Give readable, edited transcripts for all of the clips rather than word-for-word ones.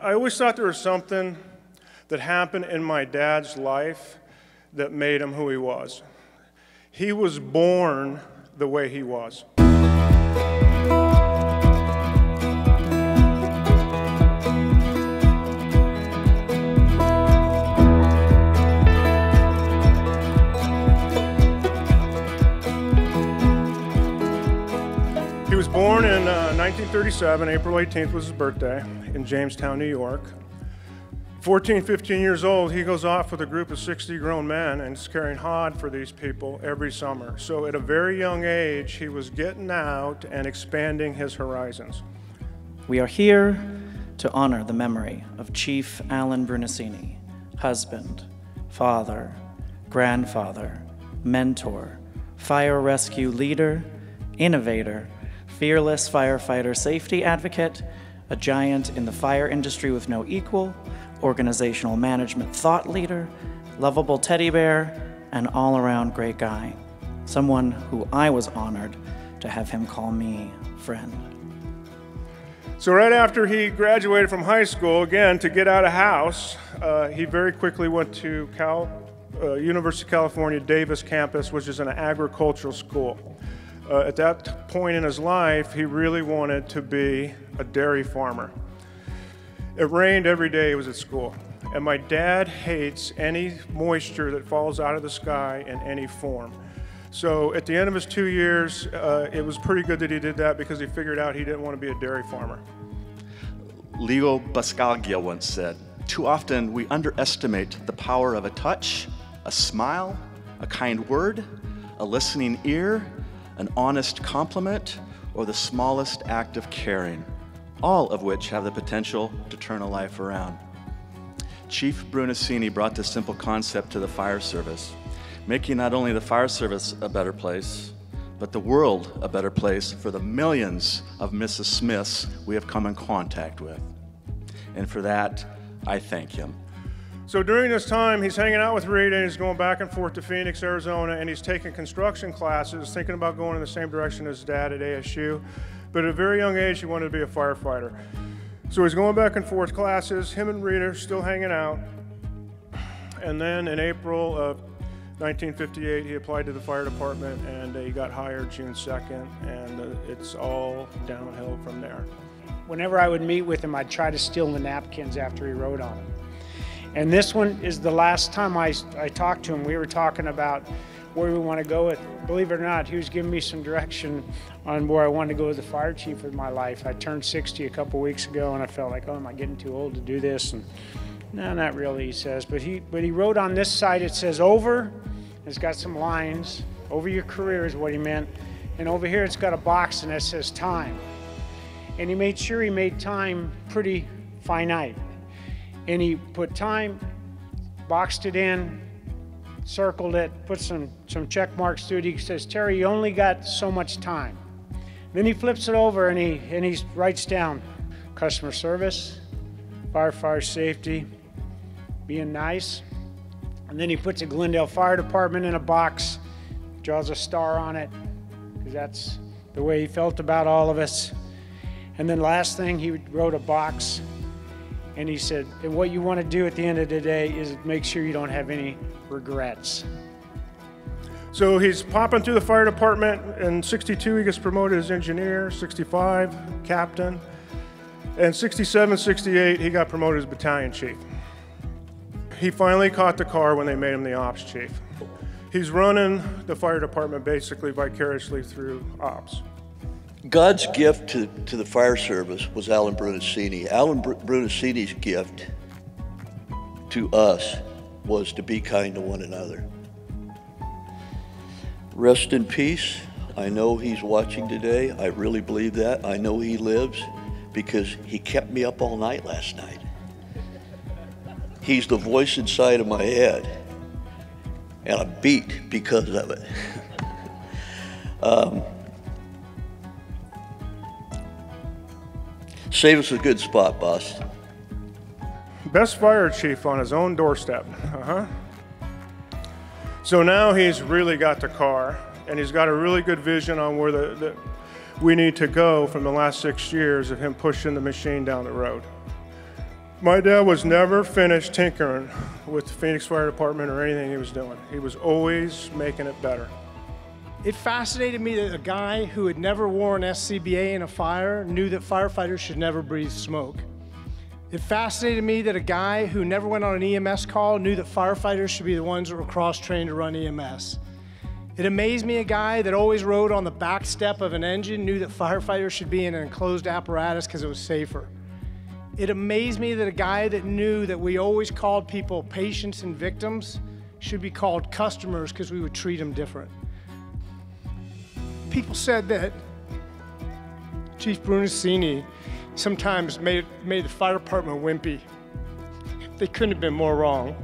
I always thought there was something that happened in my dad's life that made him who he was. He was born the way he was. He was born in 1937, April 18th was his birthday, in Jamestown, New York. 14, 15 years old, he goes off with a group of 60 grown men and is carrying hod for these people every summer. So at a very young age, he was getting out and expanding his horizons. We are here to honor the memory of Chief Alan Brunacini, husband, father, grandfather, mentor, fire rescue leader, innovator, fearless firefighter safety advocate, a giant in the fire industry with no equal, organizational management thought leader, lovable teddy bear, and all-around great guy. Someone who I was honored to have him call me friend. So right after he graduated from high school, again, to get out of house, he very quickly went to University of California, Davis campus, which is an agricultural school. At that point in his life, he really wanted to be a dairy farmer. It rained every day he was at school, and my dad hates any moisture that falls out of the sky in any form. So at the end of his 2 years, it was pretty good that he did that because he figured out he didn't want to be a dairy farmer. Leo Buscaglia once said, "Too often we underestimate the power of a touch, a smile, a kind word, a listening ear, an honest compliment, or the smallest act of caring, all of which have the potential to turn a life around." Chief Brunacini brought this simple concept to the fire service, making not only the fire service a better place, but the world a better place for the millions of Mrs. Smiths we have come in contact with. And for that, I thank him. So during this time, he's hanging out with Rita, and he's going back and forth to Phoenix, Arizona, and he's taking construction classes, thinking about going in the same direction as Dad at ASU. But at a very young age, he wanted to be a firefighter. So he's going back and forth classes, him and Rita are still hanging out. And then in April of 1958, he applied to the fire department, and he got hired June 2nd, and it's all downhill from there. Whenever I would meet with him, I'd try to steal the napkins after he wrote on them. And this one is the last time I talked to him. We were talking about where we want to go with. Believe it or not, he was giving me some direction on where I wanted to go as the fire chief with my life. I turned 60 a couple weeks ago, and I felt like, oh, am I getting too old to do this? And no, not really, he says. But he wrote on this side, it says over. It's got some lines. Over your career is what he meant. And over here, it's got a box, and it says time. And he made sure he made time pretty finite. And he put time, boxed it in, circled it, put some check marks through it. He says, "Terry, you only got so much time." Then he flips it over and he writes down customer service, firefighter safety, being nice. And then he puts a Glendale Fire Department in a box, draws a star on it, because that's the way he felt about all of us. And then last thing, he wrote a box. And he said, and what you want to do at the end of the day is make sure you don't have any regrets. So he's popping through the fire department. In 62, he gets promoted as engineer, 65, captain. And 67, 68, he got promoted as battalion chief. He finally caught the car when they made him the ops chief. He's running the fire department basically vicariously through ops. God's gift to the fire service was Alan Brunacini. Alan Brunacini's gift to us was to be kind to one another. Rest in peace. I know he's watching today. I really believe that. I know he lives because he kept me up all night last night. He's the voice inside of my head, and I'm beat because of it. Save us a good spot, boss. Best fire chief on his own doorstep. So now he's really got the car, and he's got a really good vision on where we need to go from the last 6 years of him pushing the machine down the road. My dad was never finished tinkering with the Phoenix Fire Department or anything he was doing. He was always making it better. It fascinated me that a guy who had never worn SCBA in a fire knew that firefighters should never breathe smoke. It fascinated me that a guy who never went on an EMS call knew that firefighters should be the ones that were cross-trained to run EMS. It amazed me a guy that always rode on the back step of an engine knew that firefighters should be in an enclosed apparatus because it was safer. It amazed me that a guy that knew that we always called people patients and victims should be called customers because we would treat them different. People said that Chief Brunacini sometimes made the fire department wimpy. They couldn't have been more wrong.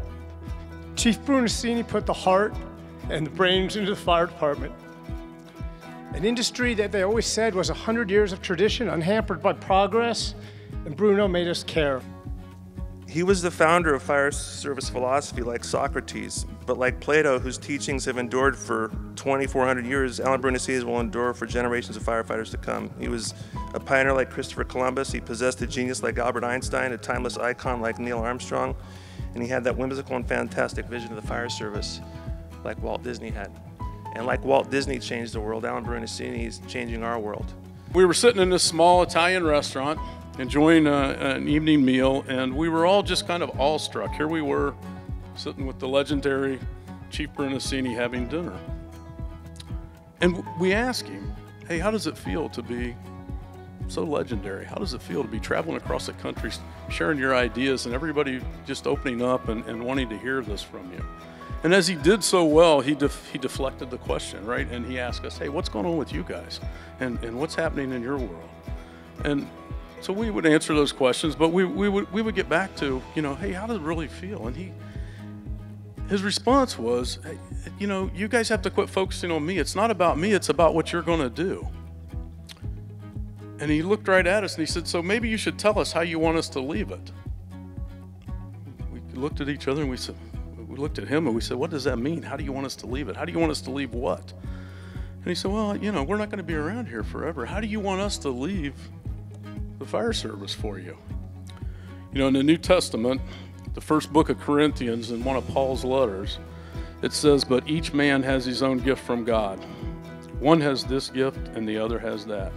Chief Brunacini put the heart and the brains into the fire department. An industry that they always said was 100 years of tradition, unhampered by progress, and Bruno made us care. He was the founder of fire service philosophy like Socrates, but like Plato, whose teachings have endured for 2,400 years, Alan Brunacini's will endure for generations of firefighters to come. He was a pioneer like Christopher Columbus. He possessed a genius like Albert Einstein, a timeless icon like Neil Armstrong, and he had that whimsical and fantastic vision of the fire service like Walt Disney had. And like Walt Disney changed the world, Alan Brunacini is changing our world. We were sitting in this small Italian restaurant, enjoying an evening meal, and we were all just kind of awestruck. Here we were, sitting with the legendary Chief Brunacini having dinner. And we asked him, hey, how does it feel to be so legendary? How does it feel to be traveling across the country, sharing your ideas, and everybody just opening up and wanting to hear this from you? And as he did so well, he deflected the question, right? And he asked us, hey, what's going on with you guys? And what's happening in your world? And so we would answer those questions, but we would get back to, hey, how does it really feel? And his response was, hey, you guys have to quit focusing on me. It's not about me, it's about what you're gonna do. And he looked right at us and he said, so maybe you should tell us how you want us to leave it. We looked at each other and we looked at him and we said, what does that mean? How do you want us to leave it? How do you want us to leave what? And he said, well, we're not gonna be around here forever. How do you want us to leave the fire service for you? In the New Testament, the first book of Corinthians, in one of Paul's letters, it says, but each man has his own gift from God. One has this gift and the other has that.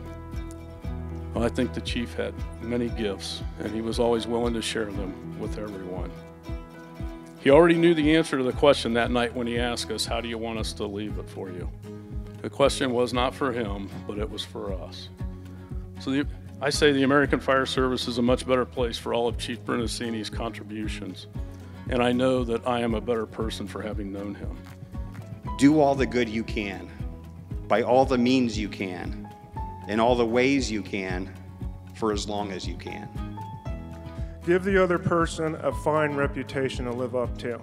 Well, I think the chief had many gifts and he was always willing to share them with everyone. He already knew the answer to the question that night when he asked us, how do you want us to leave it for you? The question was not for him, but it was for us. So I say the American Fire Service is a much better place for all of Chief Brunacini's contributions, and I know that I am a better person for having known him. Do all the good you can, by all the means you can, in all the ways you can, for as long as you can. Give the other person a fine reputation to live up to.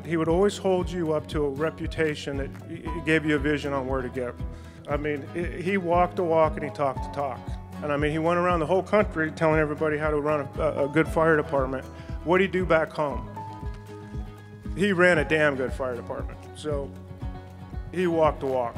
He would always hold you up to a reputation that gave you a vision on where to get. I mean, he walked the walk and he talked the talk. And I mean, he went around the whole country telling everybody how to run a good fire department. What'd he do back home? He ran a damn good fire department. So he walked the walk.